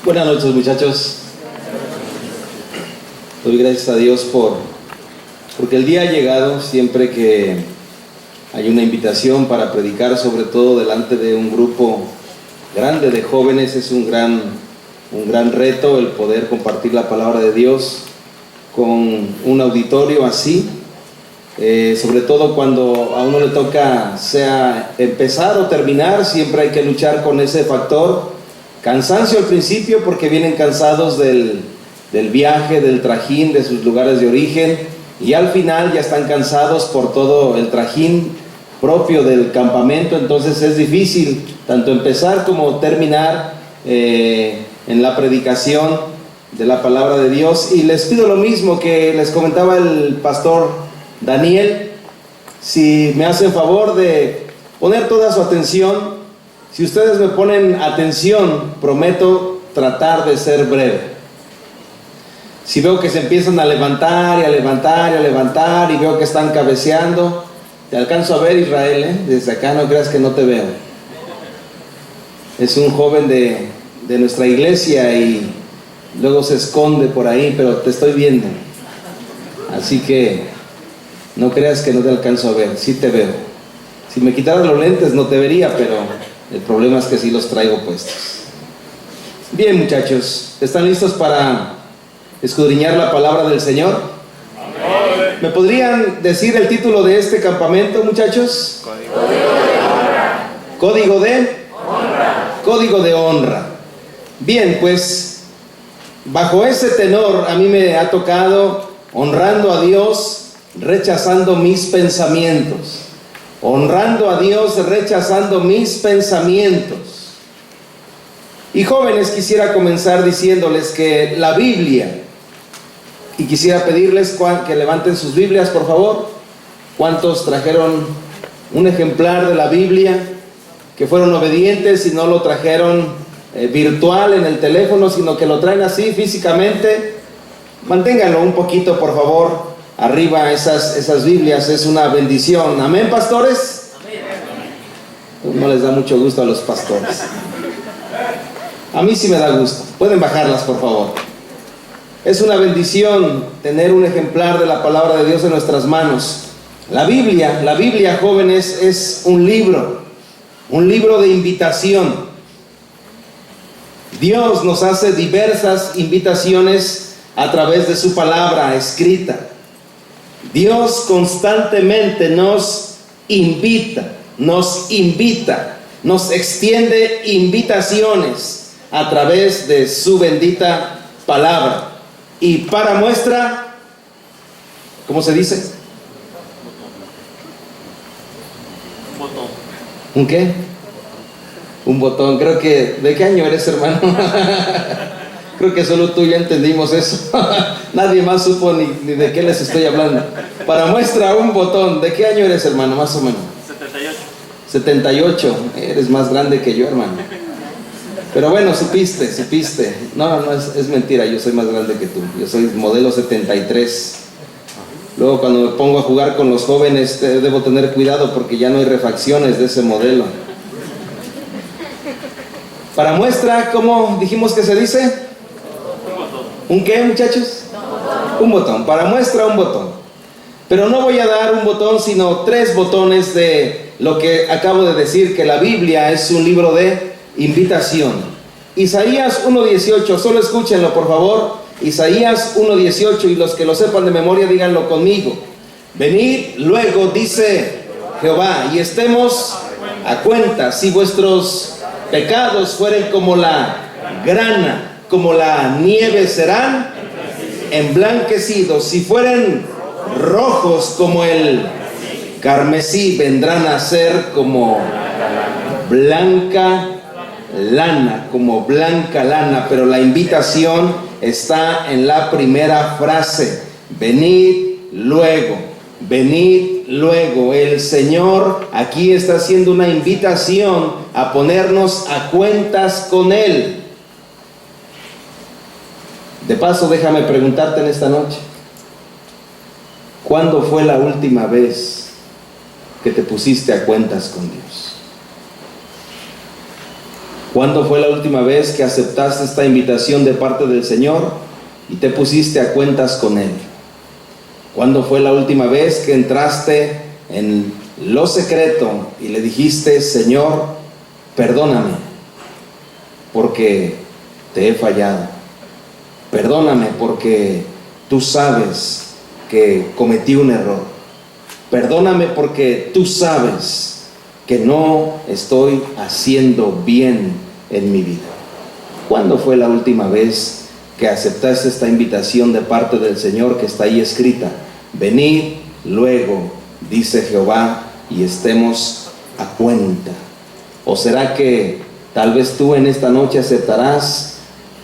Buenas noches, muchachos. Doy gracias a Dios porque el día ha llegado. Siempre que hay una invitación para predicar, sobre todo delante de un grupo grande de jóvenes, es un gran reto el poder compartir la palabra de Dios con un auditorio así, sobre todo cuando a uno le toca sea empezar o terminar. Siempre hay que luchar con ese factor cansancio al principio, porque vienen cansados del viaje, del trajín, de sus lugares de origen, y al final ya están cansados por todo el trajín propio del campamento. Entonces es difícil tanto empezar como terminar en la predicación de la palabra de Dios. Y les pido lo mismo que les comentaba el pastor Daniel: si me hacen favor de poner toda su atención. Si ustedes me ponen atención, prometo tratar de ser breve. Si veo que se empiezan a levantar y a levantar y a levantar, y veo que están cabeceando, te alcanzo a ver, Israel, desde acá, no creas que no te veo. Es un joven de nuestra iglesia y luego se esconde por ahí, pero te estoy viendo. Así que no creas que no te alcanzo a ver, sí te veo. Si me quitaras los lentes no te vería, pero el problema es que sí los traigo puestos. Bien, muchachos, ¿están listos para escudriñar la palabra del Señor? Amén. ¿Me podrían decir el título de este campamento, muchachos? Código de honra. ¿Código de honra? Código de honra. Bien, pues bajo ese tenor a mí me ha tocado honrando a Dios, rechazando mis pensamientos. Honrando a Dios, rechazando mis pensamientos. Y jóvenes, quisiera comenzar diciéndoles que la Biblia, y quisiera pedirles que levanten sus Biblias, por favor. ¿Cuántos trajeron un ejemplar de la Biblia? Que fueron obedientes y no lo trajeron virtual en el teléfono, sino que lo traen así físicamente. Manténganlo un poquito, por favor, arriba esas Biblias. Es una bendición. ¿Amén, pastores? Amén. No les da mucho gusto a los pastores. A mí sí me da gusto. Pueden bajarlas, por favor. Es una bendición tener un ejemplar de la palabra de Dios en nuestras manos. La Biblia, jóvenes, es un libro de invitación. Dios nos hace diversas invitaciones a través de su palabra escrita. Dios constantemente nos invita, nos extiende invitaciones a través de su bendita palabra. Y para muestra, ¿cómo se dice? Un botón. ¿Un qué? Un botón. Creo que... ¿De qué año eres, hermano? Creo que solo tú y yo entendimos eso. Nadie más supo ni de qué les estoy hablando. Para muestra, un botón. ¿De qué año eres, hermano? Más o menos. 78. 78. Eres más grande que yo, hermano. Pero bueno, supiste. No, es mentira. Yo soy más grande que tú. Yo soy modelo 73. Luego, cuando me pongo a jugar con los jóvenes, debo tener cuidado porque ya no hay refacciones de ese modelo. Para muestra, ¿cómo dijimos que se dice? ¿Un qué, muchachos? Un botón. Para muestra, un botón. Pero no voy a dar un botón, sino 3 botones de lo que acabo de decir, que la Biblia es un libro de invitación. Isaías 1:18, solo escúchenlo, por favor. Isaías 1:18, y los que lo sepan de memoria, díganlo conmigo. Venid luego, dice Jehová, y estemos a cuenta. Si vuestros pecados fueren como la grana, como la nieve, serán emblanquecidos. Si fueren rojos como el carmesí, vendrán a ser como blanca lana, como blanca lana. Pero la invitación está en la primera frase: venid luego, venid luego. El Señor aquí está haciendo una invitación a ponernos a cuentas con Él. De paso, déjame preguntarte en esta noche: ¿cuándo fue la última vez que te pusiste a cuentas con Dios? ¿Cuándo fue la última vez que aceptaste esta invitación de parte del Señor y te pusiste a cuentas con Él? ¿Cuándo fue la última vez que entraste en lo secreto y le dijiste: Señor, perdóname porque te he fallado? Perdóname porque tú sabes que cometí un error. Perdóname porque tú sabes que no estoy haciendo bien en mi vida. ¿Cuándo fue la última vez que aceptaste esta invitación de parte del Señor que está ahí escrita? Venid luego, dice Jehová, y estemos a cuenta. ¿O será que tal vez tú en esta noche aceptarás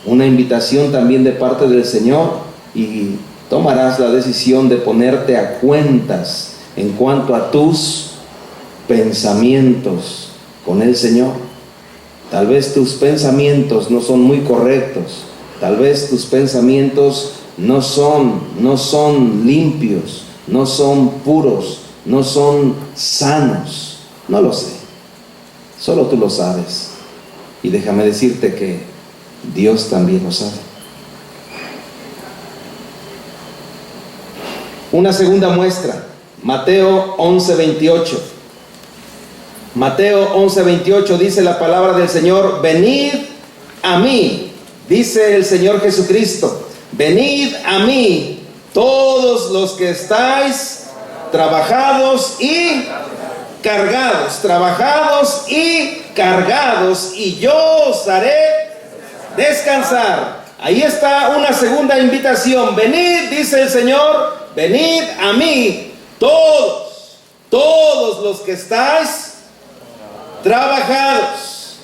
una invitación también de parte del Señor y tomarás la decisión de ponerte a cuentas en cuanto a tus pensamientos con el Señor? Tal vez tus pensamientos no son muy correctos, tal vez tus pensamientos no son limpios, no son puros, no son sanos. No lo sé, solo tú lo sabes. Y déjame decirte que Dios también lo sabe. Una segunda muestra, Mateo 11:28. Mateo 11:28 dice la palabra del Señor: venid a mí, dice el Señor Jesucristo, venid a mí todos los que estáis trabajados y cargados, y yo os haré descansar. Ahí está una segunda invitación. Venid, dice el Señor, venid a mí todos los que estáis trabajados.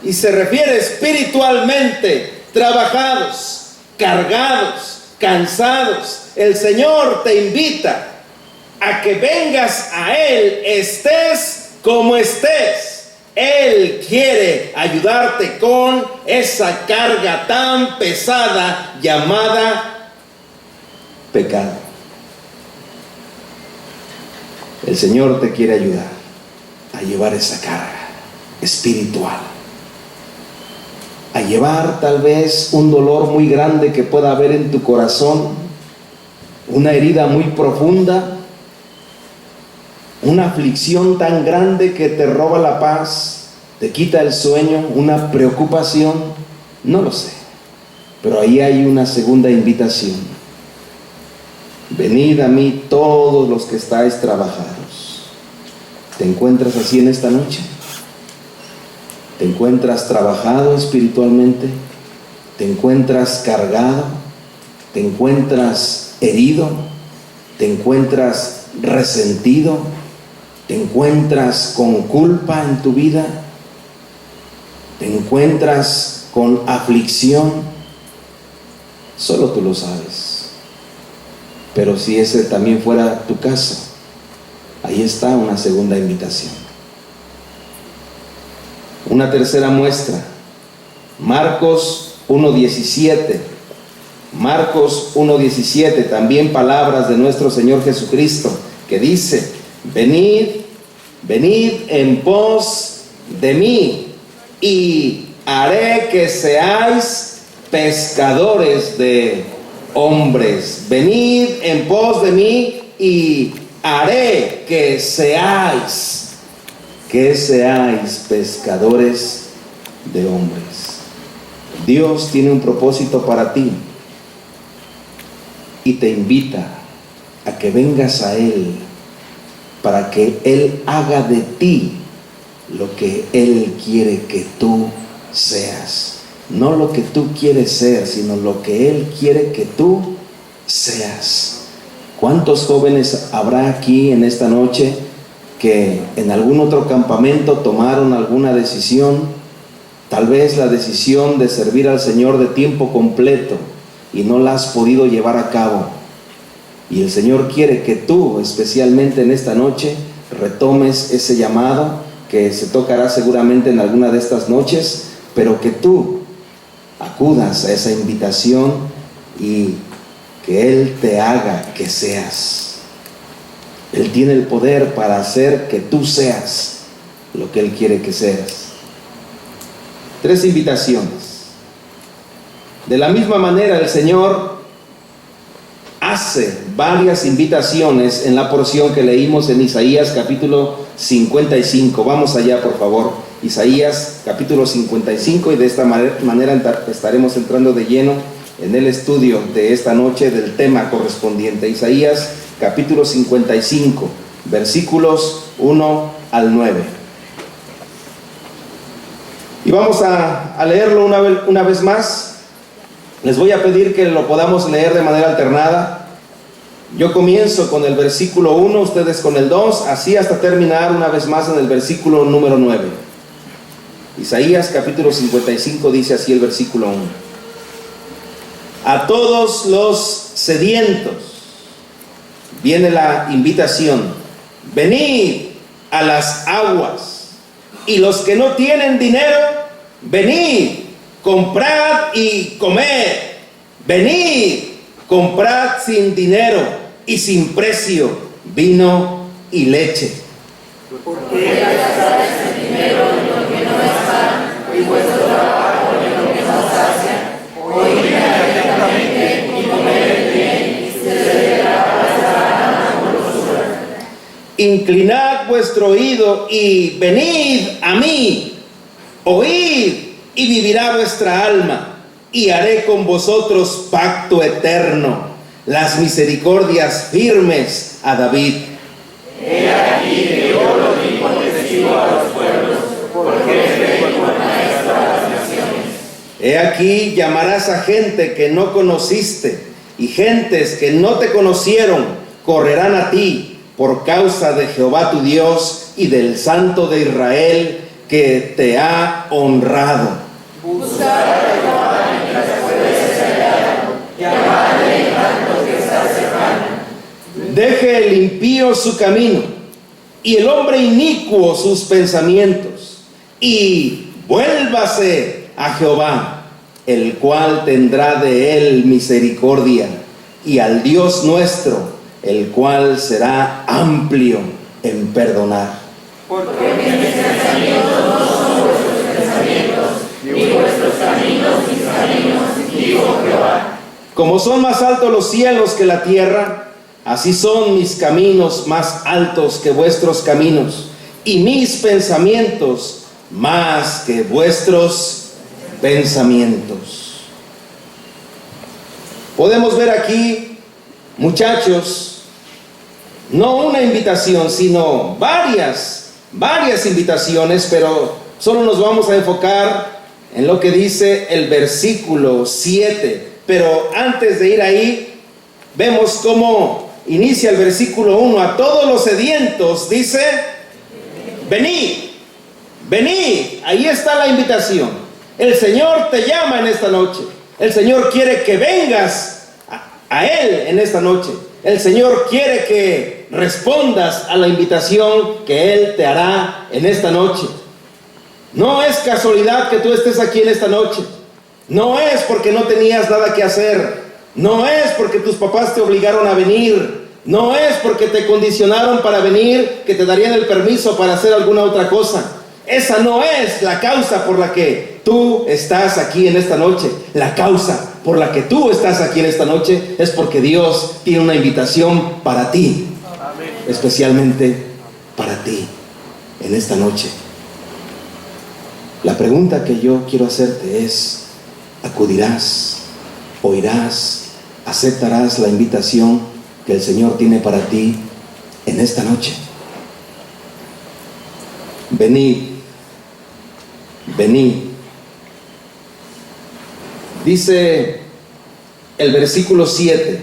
Y se refiere espiritualmente, trabajados, cargados, cansados. El Señor te invita a que vengas a Él, estés como estés. Él quiere ayudarte con esa carga tan pesada llamada pecado. El Señor te quiere ayudar a llevar esa carga espiritual, a llevar tal vez un dolor muy grande que pueda haber en tu corazón, una herida muy profunda, una aflicción tan grande que te roba la paz, te quita el sueño, una preocupación, no lo sé. Pero ahí hay una segunda invitación. Venid a mí todos los que estáis trabajados. ¿Te encuentras así en esta noche? ¿Te encuentras trabajado espiritualmente? ¿Te encuentras cargado? ¿Te encuentras herido? ¿Te encuentras resentido? ¿Te encuentras con culpa en tu vida? ¿Te encuentras con aflicción? Solo tú lo sabes. Pero si ese también fuera tu caso, ahí está una segunda invitación. Una tercera muestra, Marcos 1:17. Marcos 1:17, también palabras de nuestro Señor Jesucristo, que dice: venid en pos de mí, y haré que seáis pescadores de hombres. Venid en pos de mí, y haré que seáis pescadores de hombres. Dios tiene un propósito para ti y te invita a que vengas a Él para que Él haga de ti lo que Él quiere que tú seas. No lo que tú quieres ser, sino lo que Él quiere que tú seas. ¿Cuántos jóvenes habrá aquí en esta noche que en algún otro campamento tomaron alguna decisión? Tal vez la decisión de servir al Señor de tiempo completo y no la has podido llevar a cabo. Y el Señor quiere que tú, especialmente en esta noche, retomes ese llamado que se tocará seguramente en alguna de estas noches, pero que tú acudas a esa invitación y que Él te haga que seas. Él tiene el poder para hacer que tú seas lo que Él quiere que seas. 3 invitaciones. De la misma manera, el Señor hace varias invitaciones en la porción que leímos en Isaías capítulo 55. Vamos allá, por favor. Isaías capítulo 55, y de esta manera estaremos entrando de lleno en el estudio de esta noche del tema correspondiente. Isaías capítulo 55, versículos 1 al 9. Y vamos a leerlo una vez más. Les voy a pedir que lo podamos leer de manera alternada. Yo comienzo con el versículo 1, ustedes con el 2, así hasta terminar una vez más en el versículo número 9. Isaías capítulo 55 dice así el versículo 1. A todos los sedientos viene la invitación: venid a las aguas, y los que no tienen dinero, venid, comprad y comed. Venid, comprad sin dinero y sin precio vino y leche. Porque gastáis el dinero en lo que no es pan, y vuestro trabajo en lo que no sacia. Oídme atentamente y comed el bien, y se celebrará vuestra alma con dulzura. Inclinad vuestro oído y venid a mí. Oíd y vivirá vuestra alma, y haré con vosotros pacto eterno, las misericordias firmes a David. He aquí que yo lo digo testigo a los pueblos, porque eres rey por maestro a las naciones. He aquí llamarás a gente que no conociste, y gentes que no te conocieron correrán a ti por causa de Jehová tu Dios y del Santo de Israel que te ha honrado. Buscad a Jehová mientras puede ser hallado, llamadle en tanto que está cercano. Deje el impío su camino, y el hombre inicuo sus pensamientos, y vuélvase a Jehová, el cual tendrá de él misericordia, y al Dios nuestro, el cual será amplio en perdonar. Porque mis pensamientos no son vuestros pensamientos, ni vuestros caminos mis caminos, dijo Jehová. Como son más altos los cielos que la tierra, así son mis caminos más altos que vuestros caminos, y mis pensamientos más que vuestros pensamientos. Podemos ver aquí, muchachos, no una invitación, sino varias invitaciones, pero solo nos vamos a enfocar en lo que dice el versículo 7. Pero antes de ir ahí, vemos cómo inicia el versículo 1. A todos los sedientos dice: venid, venid. Ahí está la invitación. El Señor te llama en esta noche. El Señor quiere que vengas a Él en esta noche. El Señor quiere que respondas a la invitación que Él te hará en esta noche. No es casualidad que tú estés aquí en esta noche. No es porque no tenías nada que hacer. No es porque tus papás te obligaron a venir. No es porque te condicionaron para venir, que te darían el permiso para hacer alguna otra cosa. Esa no es la causa por la que tú estás aquí en esta noche. La causa por la que tú estás aquí en esta noche es porque Dios tiene una invitación para ti. Amén. Especialmente para ti en esta noche. La pregunta que yo quiero hacerte es: ¿acudirás, oirás, aceptarás la invitación que el Señor tiene para ti en esta noche? Venid, venid. Dice el versículo 7.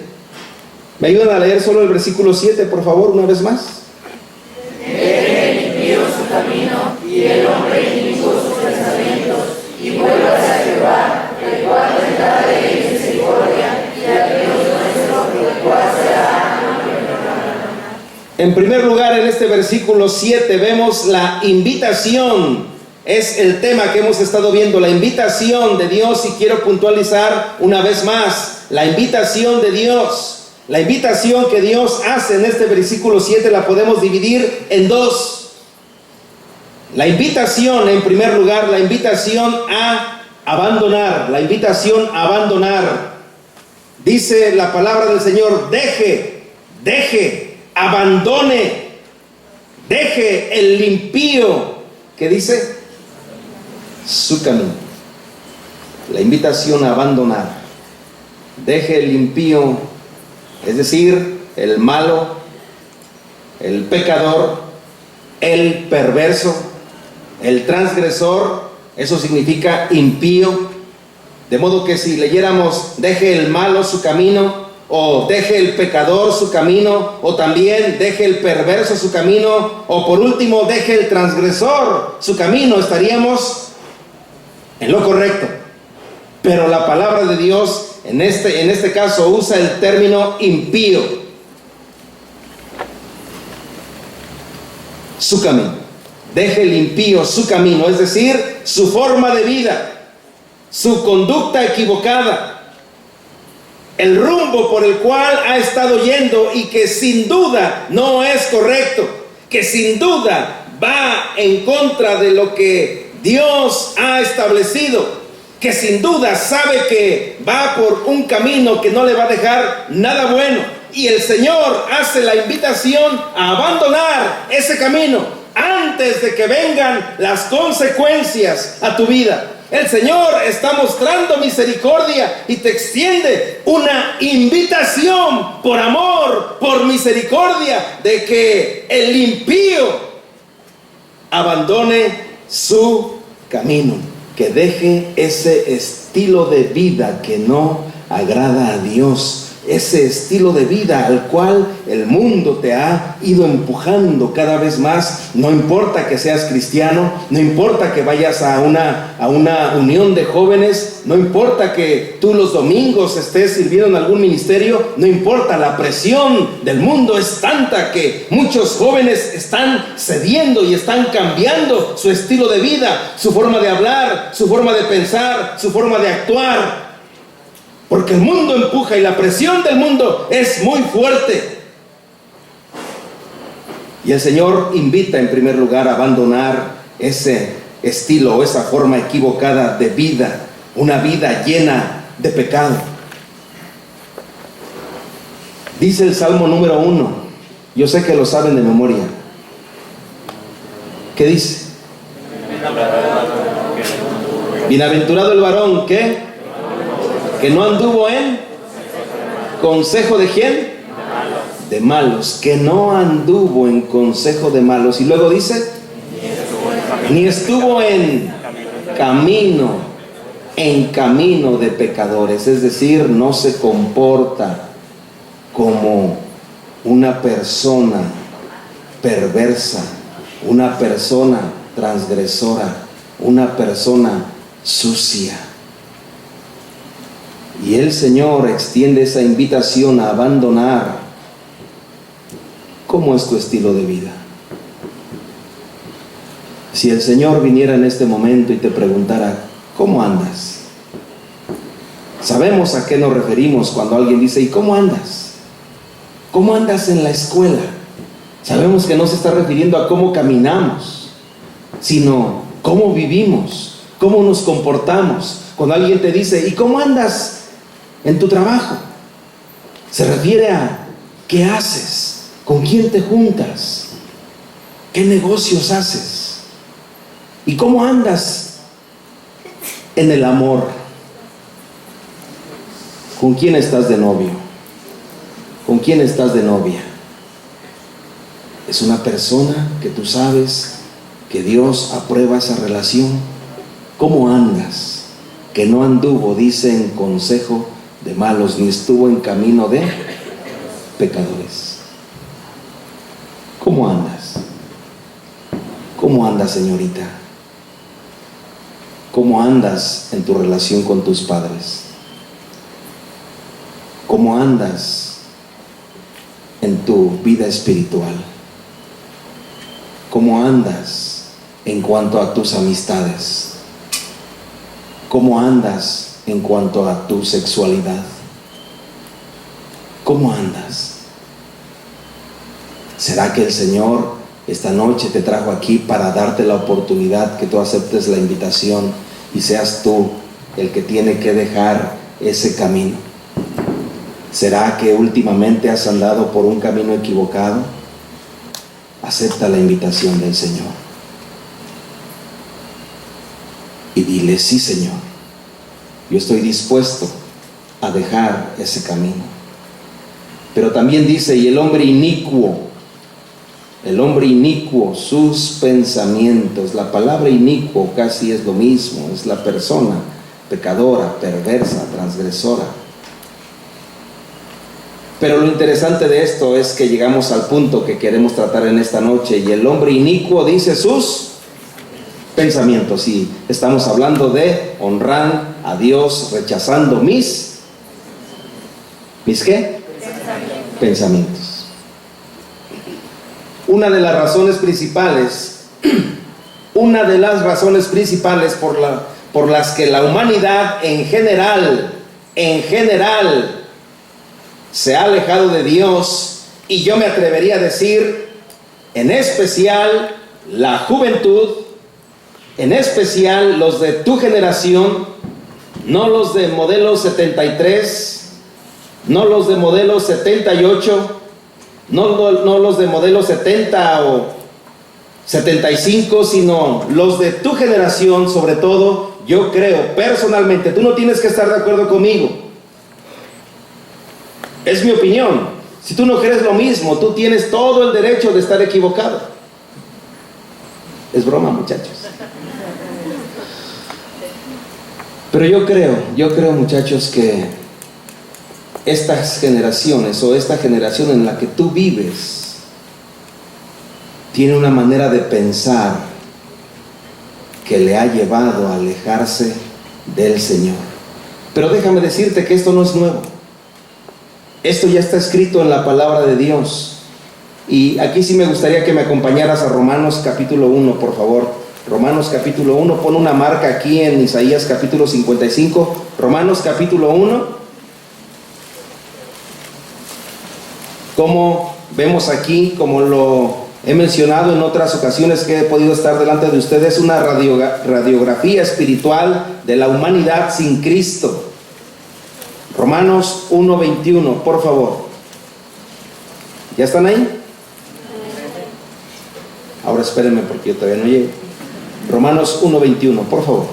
¿Me ayudan a leer solo el versículo 7, por favor, una vez más? Deje el impío su camino, y el hombre inicuo sus pensamientos, y vuélvase a Jehová, el cual tendrá de él misericordia, y al Dios nuestro, el cual será amplio en perdón. En primer lugar, en este versículo 7 vemos la invitación. Es el tema que hemos estado viendo, la invitación de Dios, y quiero puntualizar una vez más, la invitación de Dios. La invitación que Dios hace en este versículo 7 la podemos dividir en dos. La invitación, en primer lugar, la invitación a abandonar, la invitación a abandonar. Dice la palabra del Señor, deje, abandone, deje el impío, ¿qué dice? Su camino. La invitación a abandonar. Deje el impío, es decir, el malo, el pecador, el perverso, el transgresor. Eso significa impío. De modo que si leyéramos deje el malo su camino, o deje el pecador su camino, o también deje el perverso su camino, o por último deje el transgresor su camino, estaríamos en lo correcto. Pero la palabra de Dios en este caso usa el término impío. Su camino. Deje el impío su camino, es decir, su forma de vida, su conducta equivocada, el rumbo por el cual ha estado yendo y que sin duda no es correcto, que sin duda va en contra de lo que Dios ha establecido, que sin duda sabe que va por un camino que no le va a dejar nada bueno. Y el Señor hace la invitación a abandonar ese camino antes de que vengan las consecuencias a tu vida. El Señor está mostrando misericordia y te extiende una invitación por amor, por misericordia, de que el impío abandone su camino, que deje ese estilo de vida que no agrada a Dios, ese estilo de vida al cual el mundo te ha ido empujando cada vez más. No importa que seas cristiano, no importa que vayas a una unión de jóvenes, no importa que tú los domingos estés sirviendo en algún ministerio, no importa, la presión del mundo es tanta que muchos jóvenes están cediendo y están cambiando su estilo de vida, su forma de hablar, su forma de pensar, su forma de actuar. Porque el mundo empuja y la presión del mundo es muy fuerte. Y el Señor invita en primer lugar a abandonar ese estilo o esa forma equivocada de vida, una vida llena de pecado. Dice el Salmo número 1, yo sé que lo saben de memoria. ¿Qué dice? Bienaventurado el varón, ¿qué? Que no anduvo en consejo de ¿quién? De malos. Que no anduvo en consejo de malos. Y luego dice, ni estuvo en camino de pecadores. Es decir, no se comporta como una persona perversa, una persona transgresora, una persona sucia. Y el Señor extiende esa invitación a abandonar. ¿Cómo es tu estilo de vida? Si el Señor viniera en este momento y te preguntara, ¿cómo andas? Sabemos a qué nos referimos cuando alguien dice, ¿y cómo andas? ¿Cómo andas en la escuela? Sabemos que no se está refiriendo a cómo caminamos, sino cómo vivimos, cómo nos comportamos. Cuando alguien te dice, ¿y cómo andas en tu trabajo? Se refiere a ¿qué haces? ¿Con quién te juntas? ¿Qué negocios haces? ¿Y cómo andas en el amor? ¿Con quién estás de novio? ¿Con quién estás de novia? Es una persona que tú sabes que Dios aprueba esa relación. ¿Cómo andas? Que no anduvo, dice, en consejo de malos, ni estuvo en camino de pecadores. ¿Cómo andas? ¿Cómo andas, señorita? ¿Cómo andas en tu relación con tus padres? ¿Cómo andas en tu vida espiritual? ¿Cómo andas en cuanto a tus amistades? ¿Cómo andas en cuanto a tu sexualidad? ¿Cómo andas? ¿Será que el Señor esta noche te trajo aquí para darte la oportunidad que tú aceptes la invitación y seas tú el que tiene que dejar ese camino. ¿Será que últimamente has andado por un camino equivocado? Acepta la invitación del Señor y dile: sí, Señor, yo estoy dispuesto a dejar ese camino. Pero también dice: y el hombre inicuo, sus pensamientos. La palabra inicuo casi es lo mismo, es la persona pecadora, perversa, transgresora. Pero lo interesante de esto es que llegamos al punto que queremos tratar en esta noche. Y el hombre inicuo dice sus pensamientos. Y estamos hablando de honrar a Dios rechazando ¿mis qué? Pensamientos. Una de las razones principales por las que la humanidad en general se ha alejado de Dios, y yo me atrevería a decir, en especial la juventud, en especial los de tu generación, no los de modelo 73, no los de modelo 78, no los de modelo 70 o 75, sino los de tu generación. Sobre todo, yo creo personalmente, tú no tienes que estar de acuerdo conmigo, es mi opinión. Si tú no crees lo mismo, tú tienes todo el derecho de estar equivocado. Es broma, muchachos. Pero yo creo, muchachos, que estas generaciones o esta generación en la que tú vives tiene una manera de pensar que le ha llevado a alejarse del Señor. Pero déjame decirte que esto no es nuevo. Esto ya está escrito en la palabra de Dios. Y aquí sí me gustaría que me acompañaras a Romanos capítulo 1, por favor. Romanos capítulo 1, pon una marca aquí en Isaías capítulo 55. Romanos capítulo 1. Como vemos aquí, como lo he mencionado en otras ocasiones que he podido estar delante de ustedes, una radiografía espiritual de la humanidad sin Cristo. Romanos 1:21, por favor. ¿Ya están ahí? Ahora espérenme porque yo todavía no llego. Romanos 1:21, por favor.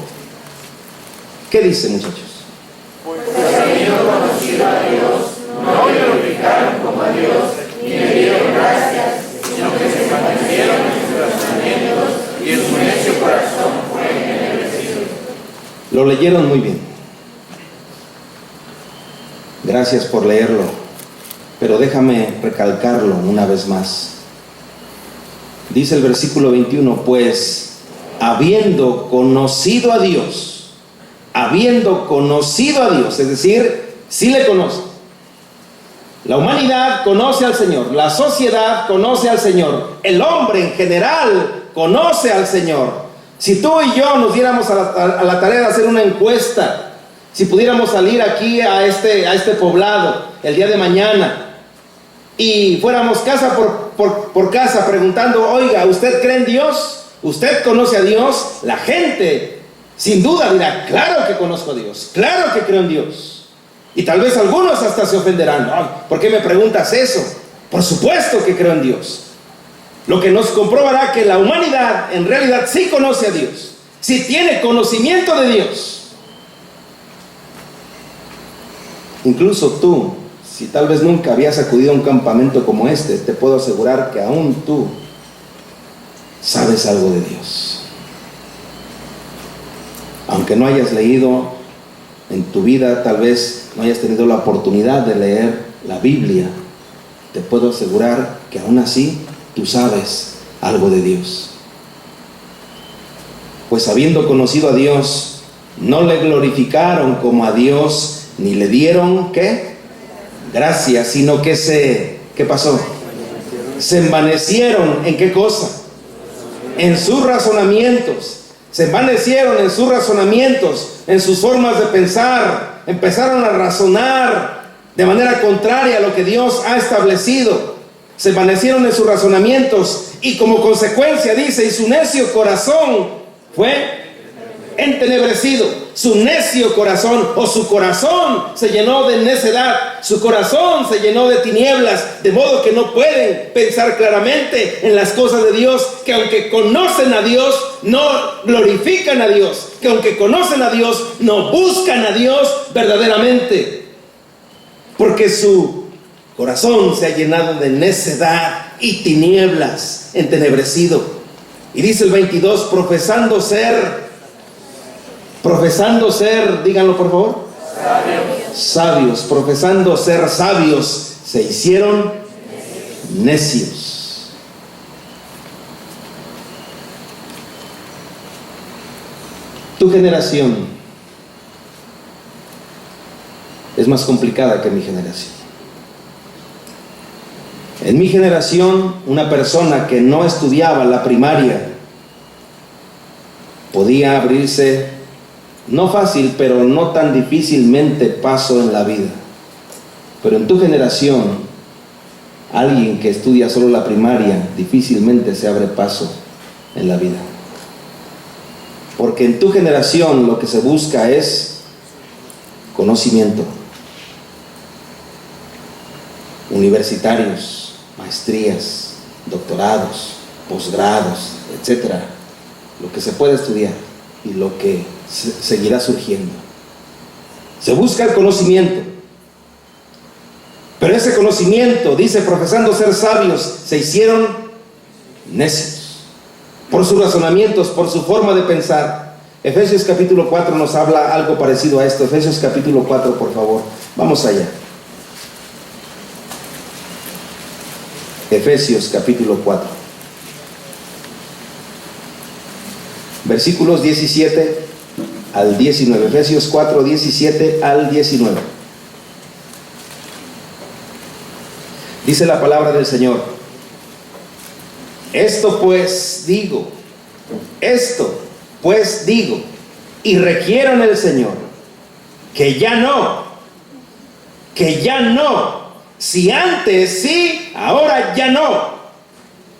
¿Qué dice, muchachos? Pues habiendo conocido a Dios, no glorificaron como a Dios, ni le dieron gracias, sino que se mantuvieron en sus razonamientos, y en su necio corazón fue ennegrecido. Lo leyeron muy bien. Gracias por leerlo, pero déjame recalcarlo una vez más. Dice el versículo 21, pues habiendo conocido a Dios, es decir, sí le conoce. La humanidad conoce al Señor, la sociedad conoce al Señor, el hombre en general conoce al Señor. Si tú y yo nos diéramos a la tarea de hacer una encuesta, si pudiéramos salir aquí a este poblado el día de mañana y fuéramos casa por casa preguntando, oiga, ¿usted cree en Dios? ¿Usted conoce a Dios? La gente sin duda dirá, claro que conozco a Dios, claro que creo en Dios. Y tal vez algunos hasta se ofenderán. Ay, ¿por qué me preguntas eso? Por supuesto que creo en Dios. Lo que nos comprobará que la humanidad en realidad sí conoce a Dios, sí tiene conocimiento de Dios. Incluso tú, si tal vez nunca habías acudido a un campamento como este, te puedo asegurar que aún tú sabes algo de Dios. Aunque no hayas leído en tu vida, tal vez no hayas tenido la oportunidad de leer la Biblia, te puedo asegurar que aún así tú sabes algo de Dios. Pues habiendo conocido a Dios, no le glorificaron como a Dios, ni le dieron, ¿qué? Gracias, sino que ¿qué pasó? Se envanecieron, ¿en qué cosa? En sus razonamientos. Se envanecieron en sus razonamientos, en sus formas de pensar. Empezaron a razonar de manera contraria a lo que Dios ha establecido. se envanecieron en sus razonamientos, y como consecuencia dice, y su necio corazón fue entenebrecido. Su necio corazón, o su corazón se llenó de necedad, su corazón se llenó de tinieblas, de modo que no pueden pensar claramente en las cosas de Dios, que aunque conocen a Dios, no glorifican a Dios, que aunque conocen a Dios, no buscan a Dios verdaderamente, porque su corazón se ha llenado de necedad y tinieblas, entenebrecido. Y dice el 22, profesando ser, díganlo por favor, sabios, profesando ser sabios, se hicieron necios. Tu generación es más complicada que mi generación. En mi generación, una persona que no estudiaba la primaria podía abrirse, no fácil, pero no tan difícilmente, paso en la vida. Pero en tu generación, alguien que estudia solo la primaria difícilmente se abre paso en la vida. Porque en tu generación lo que se busca es conocimiento. Universitarios, maestrías, doctorados, posgrados, etcétera. Lo que se puede estudiar y lo que seguirá surgiendo. Se busca el conocimiento. Pero ese conocimiento, dice, profesando ser sabios, se hicieron necios por sus razonamientos, por su forma de pensar. Efesios capítulo 4 nos habla algo parecido a esto. Efesios capítulo 4, por favor. Vamos allá. Efesios capítulo 4. Versículos 17 al 19. Efesios 4, 17 al 19. Dice la palabra del Señor: esto pues digo, y requiero en el Señor, que ya no, si antes sí, ahora ya no,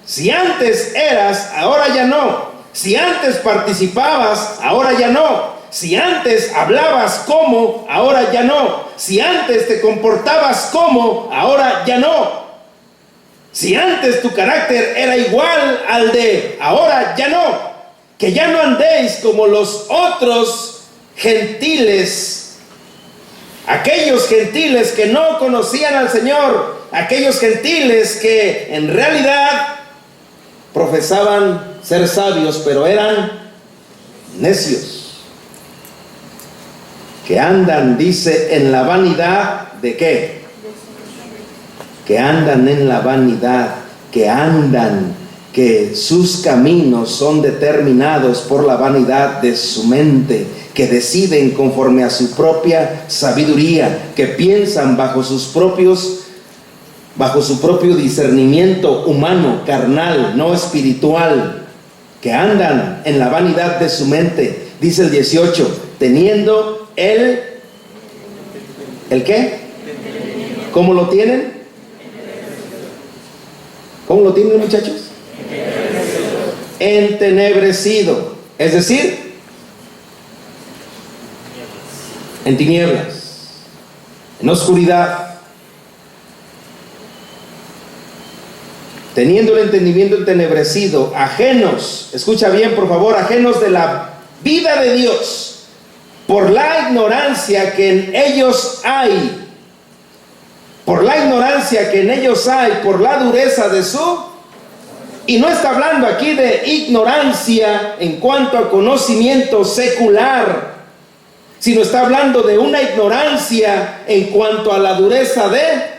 si antes eras, ahora ya no, si antes participabas, ahora ya no, si antes hablabas como, ahora ya no, si antes te comportabas como, ahora ya no, si antes tu carácter era igual al de ahora ya no, que ya no andéis como los otros gentiles, aquellos gentiles que no conocían al Señor, aquellos gentiles que en realidad profesaban ser sabios, pero eran necios, que andan, dice, en la vanidad de ¿qué? Que andan en la vanidad, que sus caminos son determinados por la vanidad de su mente, que deciden conforme a su propia sabiduría, que piensan bajo su propio discernimiento humano, carnal, no espiritual, que andan en la vanidad de su mente. Dice el 18, teniendo ¿el qué? ¿Cómo lo tienen? ¿Cómo lo tienen, muchachos? Entenebrecido. Es decir, en tinieblas, en oscuridad, teniendo el entendimiento entenebrecido, ajenos, escucha bien por favor, ajenos de la vida de Dios, por la ignorancia que en ellos hay, por la dureza de su, y no está hablando aquí de ignorancia en cuanto a conocimiento secular, sino está hablando de una ignorancia en cuanto a la dureza de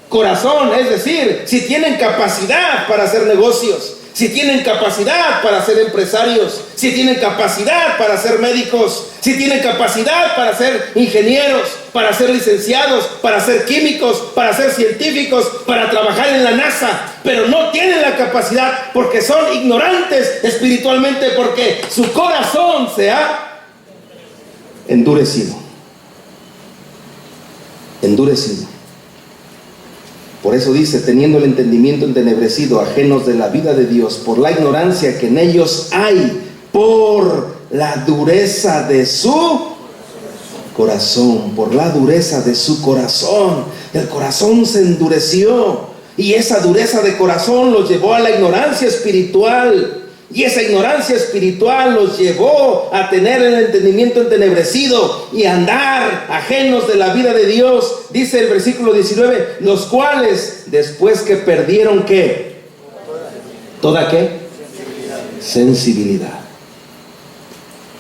corazón, es decir, si tienen capacidad para hacer negocios, si tienen capacidad para ser empresarios, si tienen capacidad para ser médicos, si tienen capacidad para ser ingenieros, para ser licenciados, para ser químicos, para ser científicos, para trabajar en la NASA, pero no tienen la capacidad porque son ignorantes espiritualmente, porque su corazón se ha endurecido. Por eso dice, teniendo el entendimiento entenebrecido, ajenos de la vida de Dios, por la ignorancia que en ellos hay, por la dureza de su corazón, por la dureza de su corazón. El corazón se endureció, y esa dureza de corazón los llevó a la ignorancia espiritual. Y esa ignorancia espiritual los llevó a tener el entendimiento entenebrecido y a andar ajenos de la vida de Dios. Dice el versículo 19, los cuales después que perdieron ¿qué? ¿Toda qué? Sensibilidad.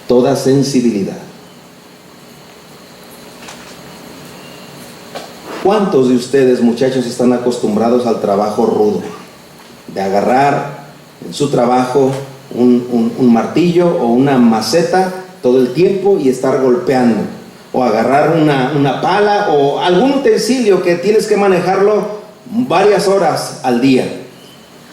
Toda sensibilidad. ¿Cuántos de ustedes, muchachos, están acostumbrados al trabajo rudo? De agarrar en su trabajo un martillo o una maceta todo el tiempo y estar golpeando, o agarrar una pala o algún utensilio que tienes que manejarlo varias horas al día.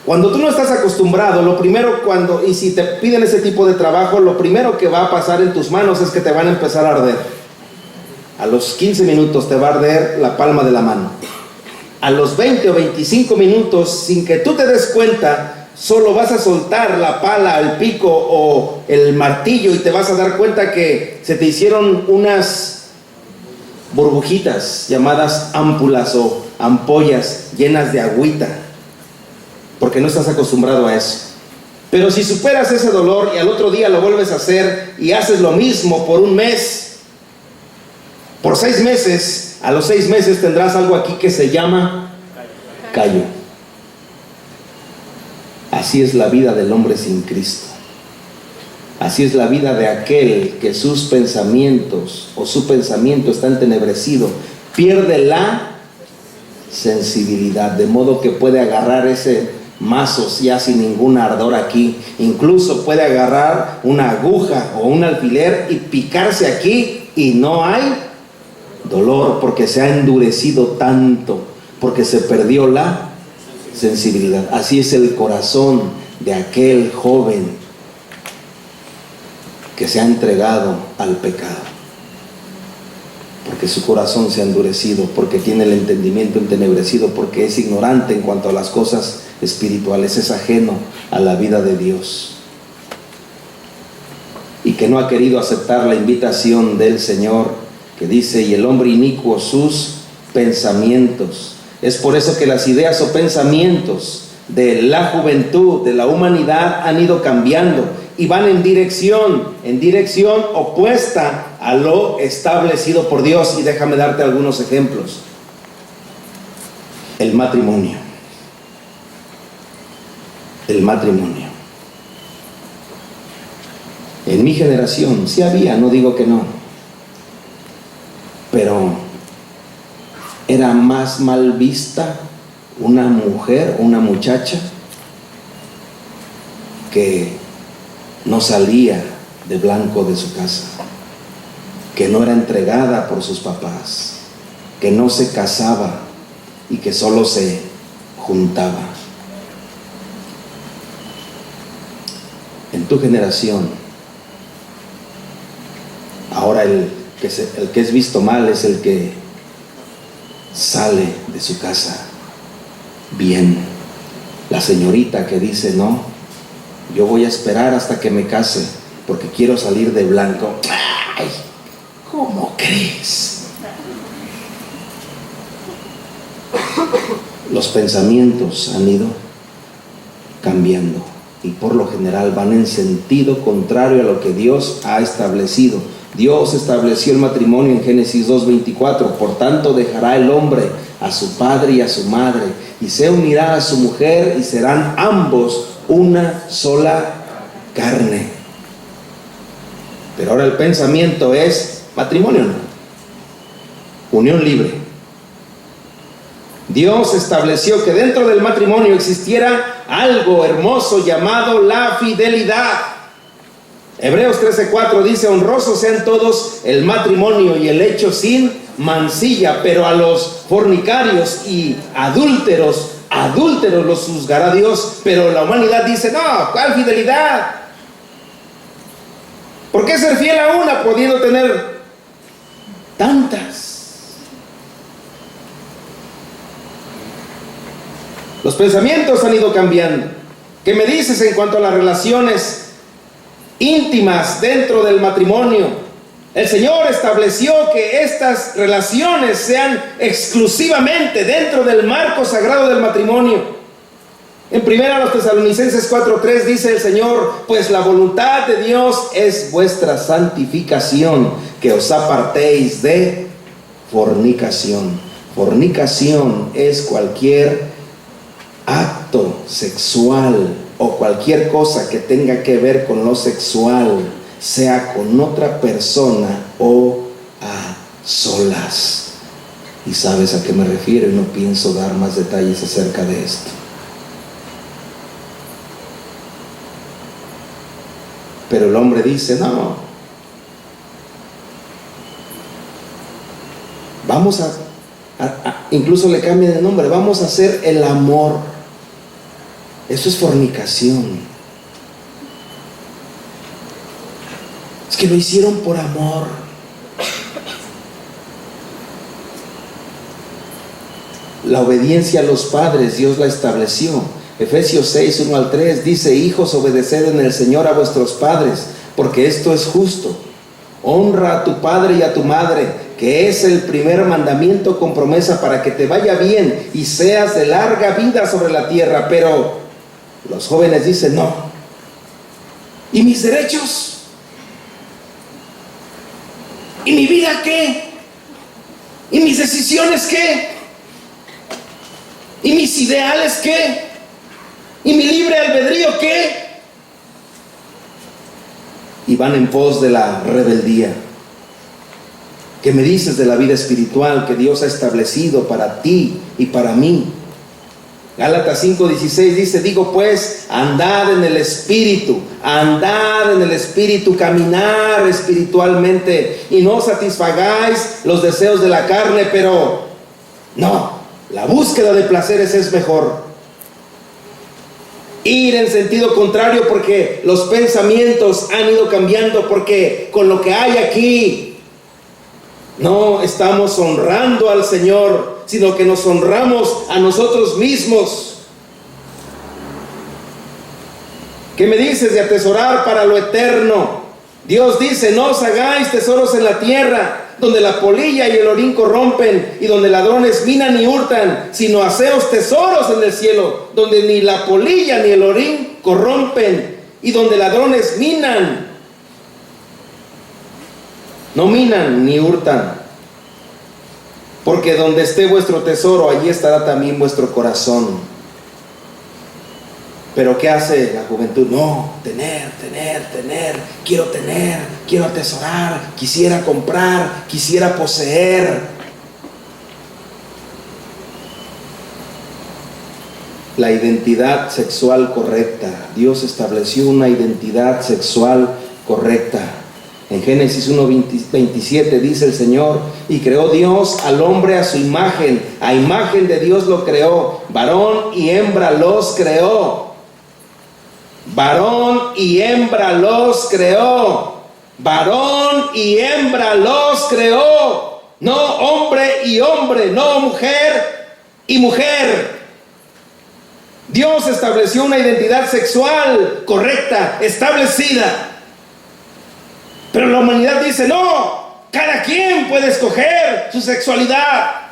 Cuando tú no estás acostumbrado, lo primero y si te piden ese tipo de trabajo, lo primero que va a pasar en tus manos es que te van a empezar a arder. A los 15 minutos te va a arder la palma de la mano. A los 20 o 25 minutos, sin que tú te des cuenta, solo vas a soltar la pala, el pico o el martillo y te vas a dar cuenta que se te hicieron unas burbujitas llamadas ámpulas o ampollas llenas de agüita, porque no estás acostumbrado a eso. Pero si superas ese dolor y al otro día lo vuelves a hacer y haces lo mismo por un mes, por 6 meses, a los 6 meses tendrás algo aquí que se llama callo. Así es la vida del hombre sin Cristo. Así es la vida de aquel que sus pensamientos o su pensamiento está entenebrecido. Pierde la sensibilidad, de modo que puede agarrar ese mazo ya sin ningún ardor aquí. Incluso puede agarrar una aguja o un alfiler y picarse aquí y no hay dolor, porque se ha endurecido tanto, porque se perdió la sensibilidad. Así es el corazón de aquel joven que se ha entregado al pecado, porque su corazón se ha endurecido, porque tiene el entendimiento entenebrecido, porque es ignorante en cuanto a las cosas espirituales, es ajeno a la vida de Dios, y que no ha querido aceptar la invitación del Señor que dice, y el hombre inicuo sus pensamientos. Es por eso que las ideas o pensamientos de la juventud, de la humanidad, han ido cambiando y van en dirección opuesta a lo establecido por Dios. Y déjame darte algunos ejemplos. El matrimonio. El matrimonio. En mi generación sí había, no digo que no, pero era más mal vista una mujer, una muchacha que no salía de blanco de su casa, que no era entregada por sus papás, que no se casaba y que solo se juntaba. En tu generación, ahora el que es visto mal es el que sale de su casa bien. La señorita que dice, no, yo voy a esperar hasta que me case porque quiero salir de blanco. ¡Ay! ¿Cómo crees? Los pensamientos han ido cambiando y por lo general van en sentido contrario a lo que Dios ha establecido. Dios estableció el matrimonio en Génesis 2:24. Por tanto dejará el hombre a su padre y a su madre y se unirá a su mujer y serán ambos una sola carne. Pero ahora el pensamiento es matrimonio, no, unión libre. Dios estableció que dentro del matrimonio existiera algo hermoso llamado la fidelidad. Hebreos 13:4 dice, honrosos sean todos el matrimonio y el hecho sin mancilla, pero a los fornicarios y adúlteros los juzgará Dios. Pero la humanidad dice, no, ¿cuál fidelidad? ¿Por qué ser fiel a una pudiendo tener tantas? Los pensamientos han ido cambiando. ¿Qué me dices en cuanto a las relaciones íntimas dentro del matrimonio? El Señor estableció que estas relaciones sean exclusivamente dentro del marco sagrado del matrimonio. En 1 Tesalonicenses 4:3 dice el Señor: pues la voluntad de Dios es vuestra santificación, que os apartéis de fornicación. Fornicación es cualquier acto sexual o cualquier cosa que tenga que ver con lo sexual, sea con otra persona o a solas. Y sabes a qué me refiero, y no pienso dar más detalles acerca de esto. Pero el hombre dice: no, vamos incluso le cambia de nombre, vamos a hacer el amor. Eso es fornicación. Es que lo hicieron por amor. La obediencia a los padres, Dios la estableció. Efesios 6, 1 al 3 dice: hijos, obedeced en el Señor a vuestros padres, porque esto es justo. Honra a tu padre y a tu madre, que es el primer mandamiento con promesa para que te vaya bien y seas de larga vida sobre la tierra. Pero los jóvenes dicen: no. ¿Y mis derechos? ¿Y mi vida qué? ¿Y mis decisiones qué? ¿Y mis ideales qué? ¿Y mi libre albedrío qué? Y van en pos de la rebeldía. ¿Qué me dices de la vida espiritual que Dios ha establecido para ti y para mí? Gálatas 5:16 dice: digo pues, andad en el Espíritu, caminar espiritualmente, y no satisfagáis los deseos de la carne. Pero no, la búsqueda de placeres es mejor. Ir en sentido contrario, porque los pensamientos han ido cambiando, porque con lo que hay aquí no estamos honrando al Señor, sino que nos honramos a nosotros mismos. ¿Qué me dices de atesorar para lo eterno? Dios dice: no os hagáis tesoros en la tierra, donde la polilla y el orín corrompen y donde ladrones minan y hurtan, sino haceos tesoros en el cielo, donde ni la polilla ni el orín corrompen y donde ladrones minan. No minan ni hurtan, porque donde esté vuestro tesoro, allí estará también vuestro corazón. Pero ¿qué hace la juventud? No, tener, quiero atesorar, quisiera comprar, quisiera poseer. La identidad sexual correcta. Dios estableció una identidad sexual correcta. En Génesis 1:27 dice el Señor: y creó Dios al hombre a su imagen, a imagen de Dios lo creó, varón y hembra los creó. Varón y hembra los creó. Varón y hembra los creó. No hombre y hombre, no mujer y mujer. Dios estableció una identidad sexual correcta, establecida. Pero la humanidad dice: no, cada quien puede escoger su sexualidad.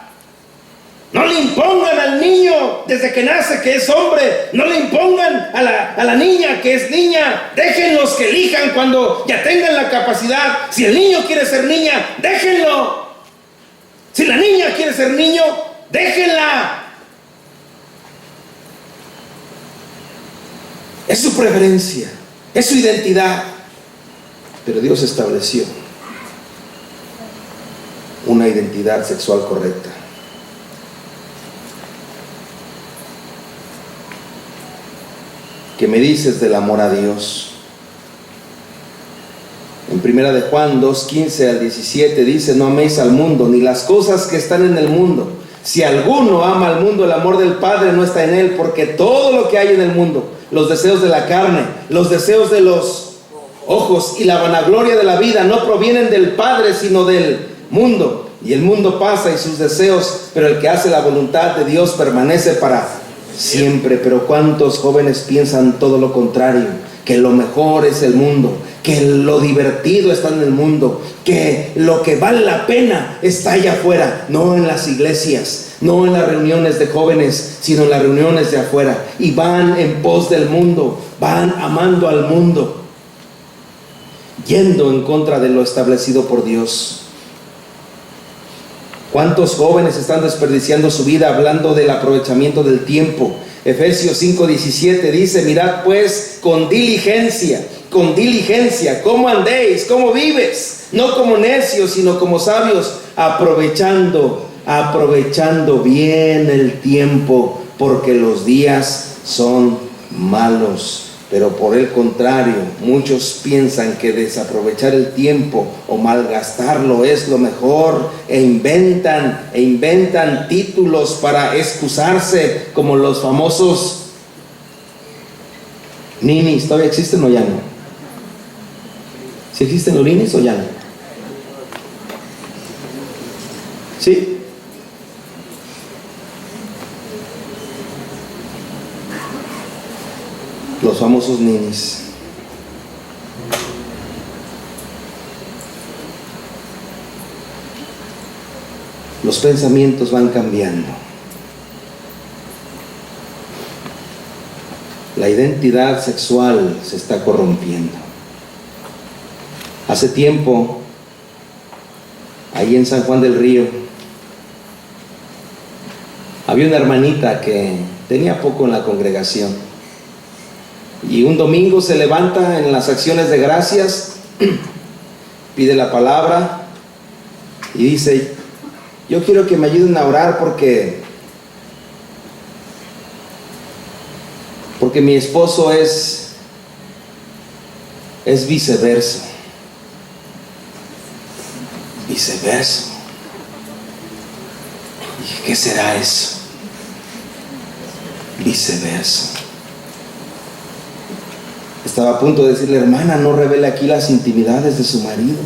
No le impongan al niño desde que nace que es hombre. No le impongan a la niña que es niña. Déjenlos que elijan cuando ya tengan la capacidad. Si el niño quiere ser niña, déjenlo. Si la niña quiere ser niño, déjenla. Es su preferencia, es su identidad. Pero Dios estableció una identidad sexual correcta. ¿Qué me dices del amor a Dios? En 1 de Juan 2:15 al 17 dice: no améis al mundo, ni las cosas que están en el mundo. Si alguno ama al mundo, el amor del Padre no está en él, porque todo lo que hay en el mundo, los deseos de la carne, los deseos de los ojos y la vanagloria de la vida, no provienen del Padre, sino del mundo. Y el mundo pasa y sus deseos, pero el que hace la voluntad de Dios permanece para siempre. Pero ¿cuántos jóvenes piensan todo lo contrario? Que lo mejor es el mundo, que lo divertido está en el mundo, que lo que vale la pena está allá afuera, no en las iglesias, no en las reuniones de jóvenes, sino en las reuniones de afuera. Y van en pos del mundo, van amando al mundo, yendo en contra de lo establecido por Dios. ¿Cuántos jóvenes están desperdiciando su vida hablando del aprovechamiento del tiempo? Efesios 5:17 dice: mirad pues con diligencia, cómo andéis, cómo vives, no como necios, sino como sabios, aprovechando bien el tiempo, porque los días son malos. Pero por el contrario, muchos piensan que desaprovechar el tiempo o malgastarlo es lo mejor, e inventan títulos para excusarse, como los famosos ninis. ¿Todavía existen o ya no? ¿Sí existen los ninis o ya no? ¿Sí? Los famosos ninis. Los pensamientos van cambiando. La identidad sexual se está corrompiendo. Hace tiempo, ahí en San Juan del Río, había una hermanita que tenía poco en la congregación. Y un domingo se levanta en las acciones de gracias, pide la palabra y dice: yo quiero que me ayuden a orar porque mi esposo es viceverso. Viceverso. Dije: ¿qué será eso? Viceverso. Estaba a punto de decirle: hermana, no revele aquí las intimidades de su marido.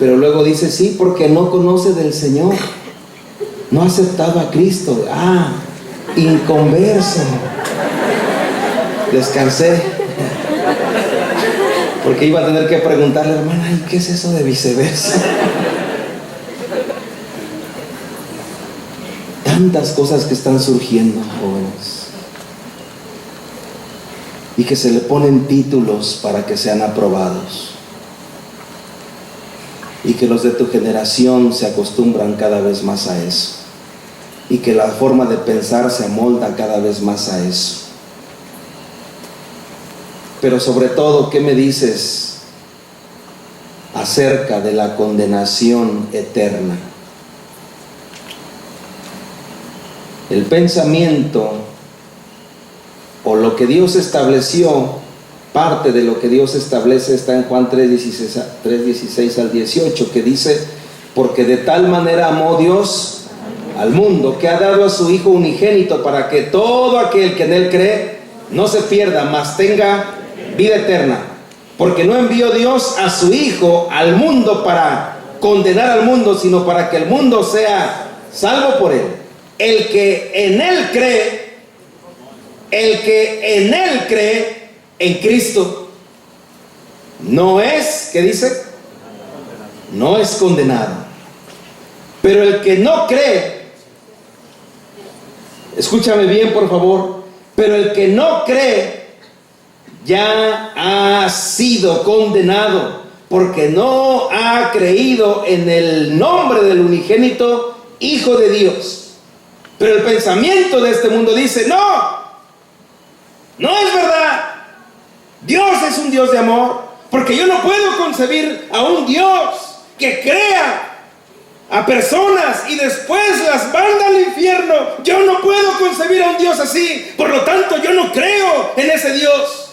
Pero luego dice: sí, porque no conoce del Señor, no ha aceptado a Cristo. Inconverso. Descansé, porque iba a tener que preguntarle: hermana, ¿y qué es eso de viceversa? Tantas cosas que están surgiendo, jóvenes, y que se le ponen títulos para que sean aprobados, y que los de tu generación se acostumbran cada vez más a eso, y que la forma de pensar se amolda cada vez más a eso. Pero sobre todo, ¿qué me dices acerca de la condenación eterna? El pensamiento, o lo que Dios estableció, parte de lo que Dios establece está en Juan 3:16 al 18, que dice: porque de tal manera amó Dios al mundo, que ha dado a su Hijo unigénito, para que todo aquel que en Él cree no se pierda, mas tenga vida eterna. Porque no envió Dios a su Hijo al mundo para condenar al mundo, sino para que el mundo sea salvo por Él. El que en Él cree en Cristo, no es, ¿qué dice? No es condenado. Pero el que no cree, escúchame bien por favor, pero el que no cree ya ha sido condenado, porque no ha creído en el nombre del unigénito Hijo de Dios. Pero el pensamiento de este mundo dice: no es verdad. Dios es un Dios de amor, porque yo no puedo concebir a un Dios que crea a personas y después las manda al infierno. Yo no puedo concebir a un Dios así, por lo tanto yo no creo en ese Dios.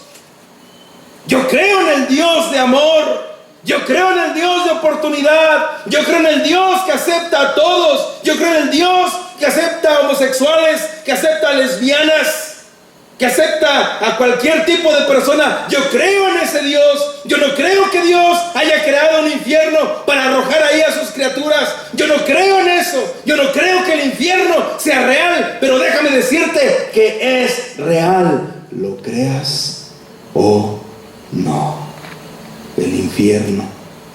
Yo creo en el Dios de amor, yo creo en el Dios de oportunidad, yo creo en el Dios que acepta a todos, yo creo en el Dios que acepta a homosexuales, que acepta a lesbianas, que acepta a cualquier tipo de persona. Yo creo en ese Dios. Yo no creo que Dios haya creado un infierno para arrojar ahí a sus criaturas cosas. Yo no creo en eso. Yo no creo que el infierno sea real. Pero déjame decirte que es real. Lo creas o no. El infierno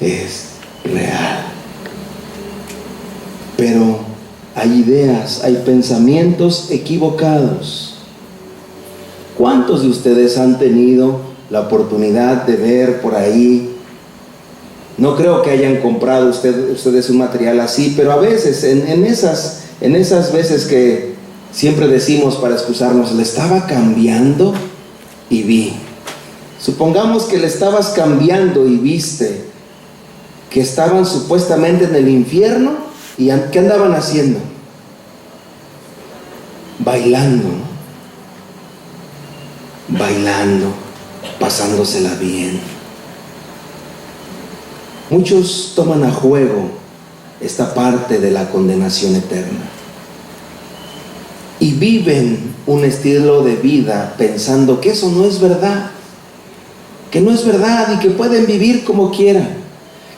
es real. Pero hay ideas, hay pensamientos equivocados. ¿Cuántos de ustedes han tenido la oportunidad de ver por ahí? No creo que hayan comprado ustedes un material así, pero a veces, en esas veces que siempre decimos para excusarnos, le estaba cambiando y vi. Supongamos que le estabas cambiando y viste que estaban supuestamente en el infierno. ¿Y qué andaban haciendo? Bailando, ¿no? Bailando, pasándosela bien. Muchos toman a juego esta parte de la condenación eterna y viven un estilo de vida pensando que eso no es verdad, que no es verdad y que pueden vivir como quieran,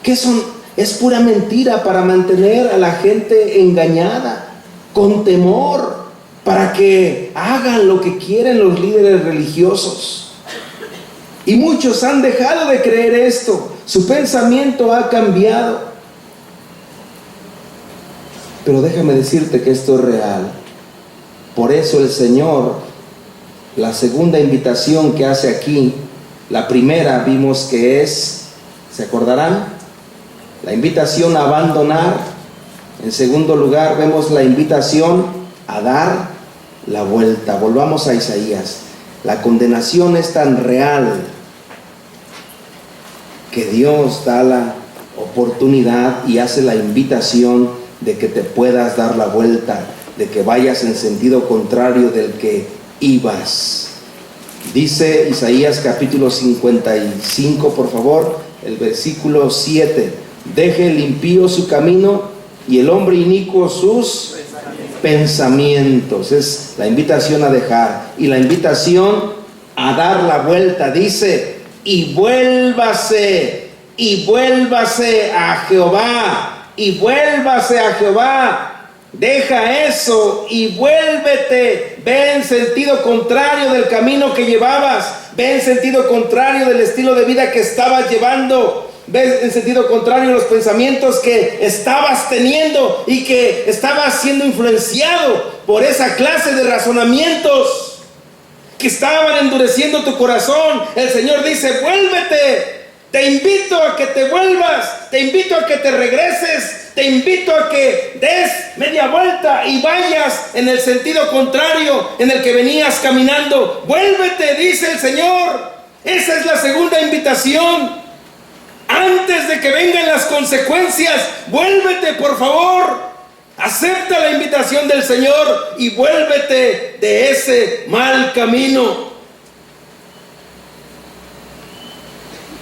que eso es pura mentira para mantener a la gente engañada, con temor, para que hagan lo que quieren los líderes religiosos. Y muchos han dejado de creer esto. Su pensamiento ha cambiado. Pero déjame decirte que esto es real. Por eso el Señor, la segunda invitación que hace aquí, la primera vimos que es, ¿se acordarán? La invitación a abandonar. En segundo lugar, vemos la invitación a dar la vuelta. Volvamos a Isaías. La condenación es tan real que Dios da la oportunidad y hace la invitación de que te puedas dar la vuelta, de que vayas en sentido contrario del que ibas. Dice Isaías capítulo 55, por favor, el versículo 7. Deje el impío su camino y el hombre inicuo sus pensamientos. Es la invitación a dejar y la invitación a dar la vuelta. Dice: y vuélvase a Jehová, y vuélvase a Jehová. Deja eso y vuélvete. Ve en sentido contrario del camino que llevabas. Ve en sentido contrario del estilo de vida que estabas llevando. Ve en sentido contrario los pensamientos que estabas teniendo y que estabas siendo influenciado por esa clase de razonamientos que estaban endureciendo tu corazón. El Señor dice: vuélvete. Te invito a que te vuelvas, te invito a que te regreses, te invito a que des media vuelta y vayas en el sentido contrario en el que venías caminando. Vuélvete, dice el Señor. Esa es la segunda invitación. Antes de que vengan las consecuencias, vuélvete, por favor. Acepta la invitación del Señor y vuélvete de ese mal camino.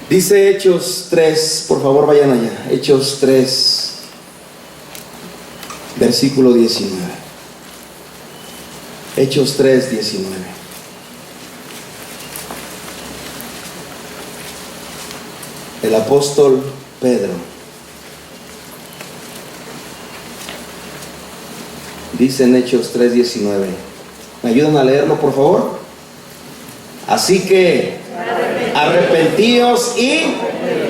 Dice Hechos 3, por favor vayan allá. Hechos 3, versículo 19. Hechos 3, 19. El apóstol Pedro dice en Hechos 3, 19. ¿Me ayudan a leerlo, por favor? Así que arrepentíos y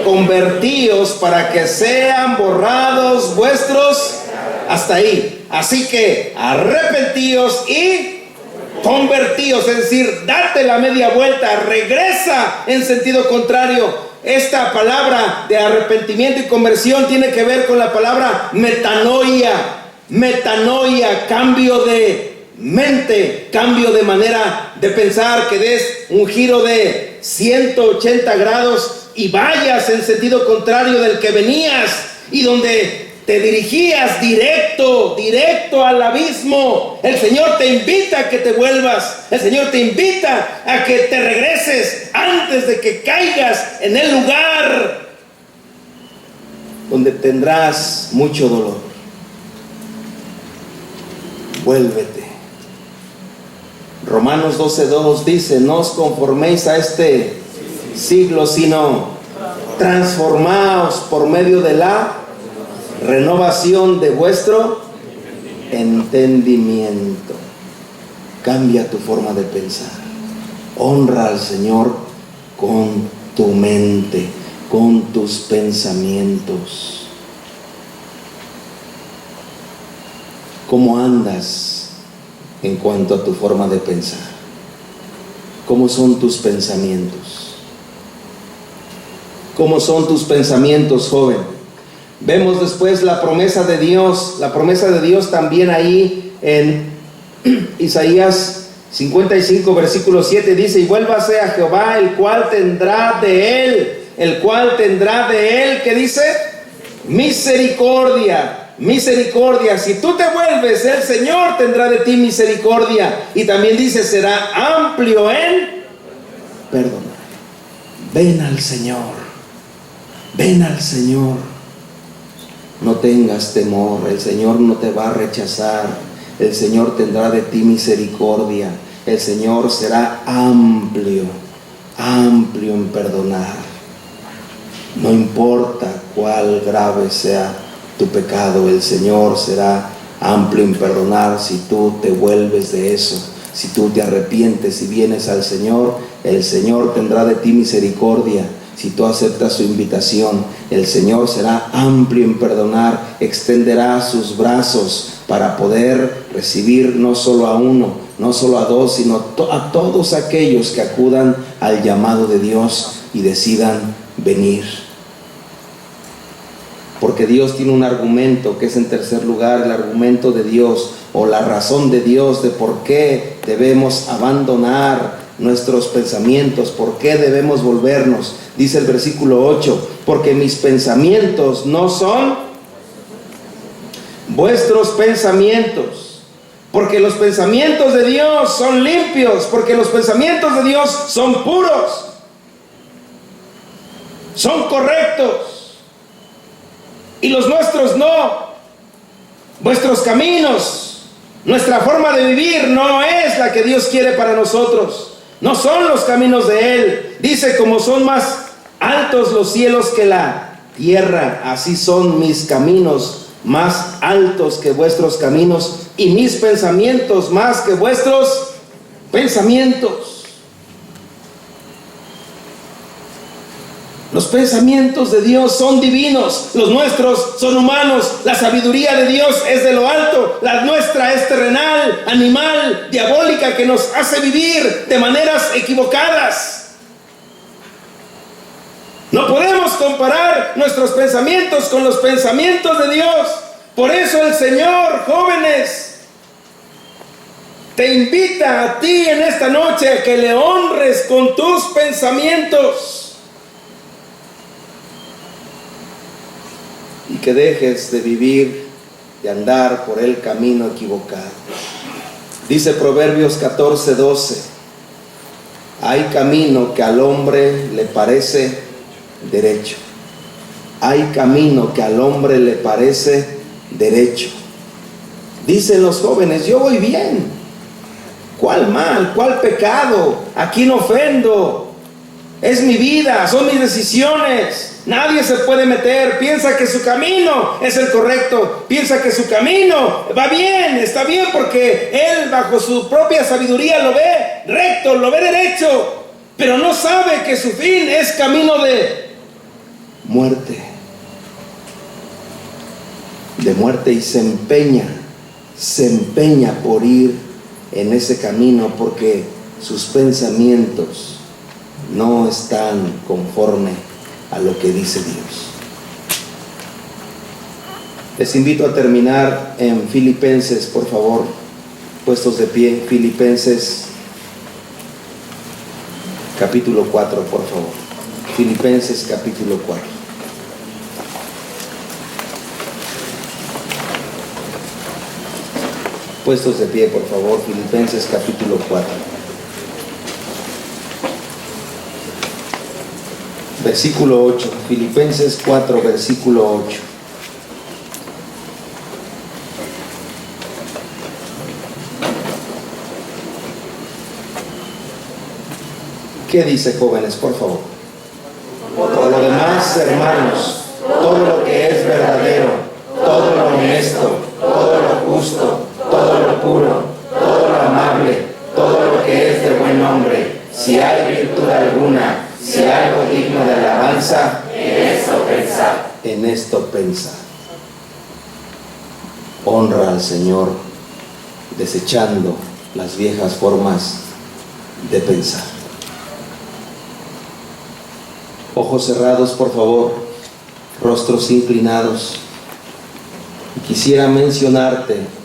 convertíos para que sean borrados vuestros. Hasta ahí. Así que arrepentíos y convertíos, es decir, date la media vuelta, regresa en sentido contrario. Esta palabra de arrepentimiento y conversión tiene que ver con la palabra metanoia. Metanoia, cambio de mente, cambio de manera de pensar, que des un giro de 180 grados y vayas en sentido contrario del que venías y donde te dirigías directo al abismo. El Señor te invita a que te vuelvas. El Señor te invita a que te regreses antes de que caigas en el lugar donde tendrás mucho dolor. Vuélvete. Romanos 12:2 dice: no os conforméis a este siglo, sino transformaos por medio de la renovación de vuestro entendimiento. Cambia tu forma de pensar. Honra al Señor con tu mente, con tus pensamientos. ¿Cómo andas en cuanto a tu forma de pensar? ¿Cómo son tus pensamientos? ¿Cómo son tus pensamientos, joven? Vemos después la promesa de Dios también ahí en Isaías 55, versículo 7, dice: y vuélvase a Jehová, el cual tendrá de él, ¿qué dice? Misericordia. Si tú te vuelves, el Señor tendrá de ti misericordia. Y también dice: será amplio en perdonar. Ven al Señor. No tengas temor, el Señor no te va a rechazar. El Señor tendrá de ti misericordia. El Señor será amplio en perdonar. No importa cuál grave sea tu pecado, el Señor será amplio en perdonar si tú te vuelves de eso. Si tú te arrepientes y vienes al Señor, el Señor tendrá de ti misericordia. Si tú aceptas su invitación, el Señor será amplio en perdonar, extenderá sus brazos para poder recibir no solo a uno, no solo a dos, sino a todos aquellos que acudan al llamado de Dios y decidan venir. Porque Dios tiene un argumento que es, en tercer lugar, el argumento de Dios, o la razón de Dios de por qué debemos abandonar nuestros pensamientos, por qué debemos volvernos. Dice el versículo 8: porque mis pensamientos no son vuestros pensamientos, porque los pensamientos de Dios son limpios, porque los pensamientos de Dios son puros, son correctos, y los nuestros no. Vuestros caminos, nuestra forma de vivir no es la que Dios quiere para nosotros. No son los caminos de Él. Dice: como son más altos los cielos que la tierra, así son mis caminos más altos que vuestros caminos, y mis pensamientos más que vuestros pensamientos. Los pensamientos de Dios son divinos, los nuestros son humanos. La sabiduría de Dios es de lo alto, la nuestra es terrenal, animal, diabólica, que nos hace vivir de maneras equivocadas. No podemos comparar nuestros pensamientos con los pensamientos de Dios. Por eso el Señor, jóvenes, te invita a ti en esta noche a que le honres con tus pensamientos. Y que dejes de vivir, de andar por el camino equivocado. Dice Proverbios 14:12: hay camino que al hombre le parece derecho. Hay camino que al hombre le parece derecho. Dicen los jóvenes: yo voy bien. ¿Cuál mal? ¿Cuál pecado? Aquí no ofendo. Es mi vida, son mis decisiones. Nadie se puede meter. Piensa que su camino es el correcto. Piensa que su camino va bien, está bien, porque él bajo su propia sabiduría lo ve recto, lo ve derecho. Pero no sabe que su fin es camino de muerte. De muerte, y se empeña por ir en ese camino porque sus pensamientos no están conforme a lo que dice Dios. Les invito a terminar en Filipenses, por favor, puestos de pie. Filipenses capítulo 4, por favor. Filipenses capítulo 4. Puestos de pie, por favor. Filipenses capítulo 4. Versículo 8, Filipenses 4, versículo 8. ¿Qué dice, jóvenes, por favor? Por lo demás, hermanos, todo lo que es verdadero, honra al Señor, desechando las viejas formas de pensar. Ojos cerrados, por favor, rostros inclinados. Quisiera mencionarte